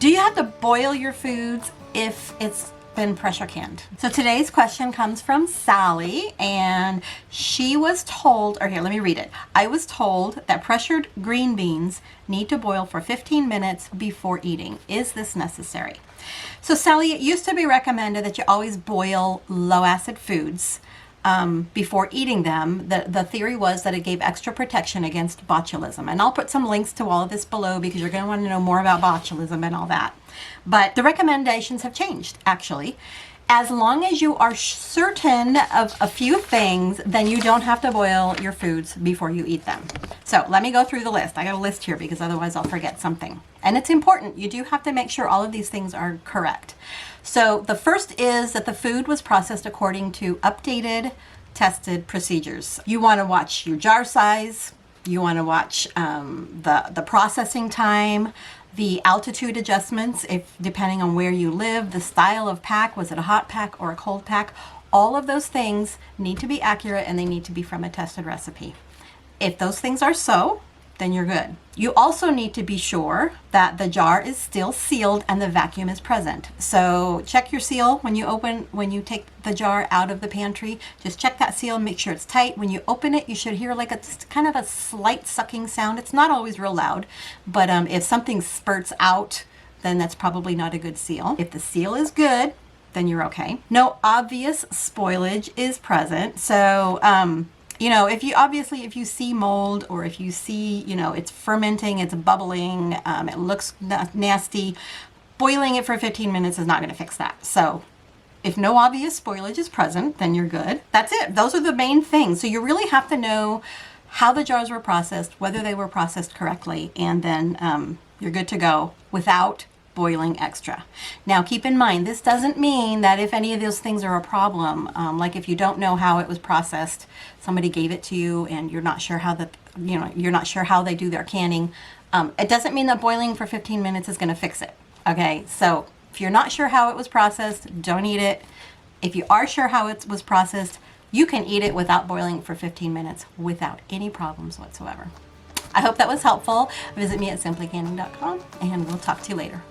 Do you have to boil your foods if it's been pressure canned? So today's question comes from Sally, and she was told, or here, let me read it. I was told that pressured green beans need to boil for 15 minutes before eating. Is this necessary? So Sally, it used to be recommended that you always boil low acid foods before eating them. The theory was that it gave extra protection against botulism. And I'll put some links to all of this below because you're going to want to know more about botulism and all that. But the recommendations have changed, actually. As long as you are certain of a few things, then you don't have to boil your foods before you eat them. So let me go through the list. I got a list here because otherwise I'll forget something. And it's important. You do have to make sure all of these things are correct. So the first is that the food was processed according to updated, tested procedures. You want to watch your jar size. You want to watch the processing time, the altitude adjustments, if depending on where you live, the style of pack, was it a hot pack or a cold pack? All of those things need to be accurate and they need to be from a tested recipe. If those things are so, then you're good. You also need to be sure that the jar is still sealed and the vacuum is present. So check your seal when you take the jar out of the pantry. Just check that seal and make sure it's tight. When you open it, you should hear like a kind of a slight sucking sound. It's not always real loud, but if something spurts out, then that's probably not a good seal. If the seal is good, then you're okay. No obvious spoilage is present. So you know, if you see mold, or if you see, it's fermenting, it's bubbling, it looks nasty, boiling it for 15 minutes is not going to fix that. So if no obvious spoilage is present, then you're good. That's it. Those are the main things. So you really have to know how the jars were processed, whether they were processed correctly, and then you're good to go without boiling extra. Now keep in mind, this doesn't mean that if any of those things are a problem, like if you don't know how it was processed, somebody gave it to you and you're not sure how you're not sure how they do their canning, it doesn't mean that boiling for 15 minutes is going to fix it. Okay, so if you're not sure how it was processed, don't eat it. If you are sure how it was processed, you can eat it without boiling for 15 minutes without any problems whatsoever. I hope that was helpful. Visit me at simplycanning.com and we'll talk to you later.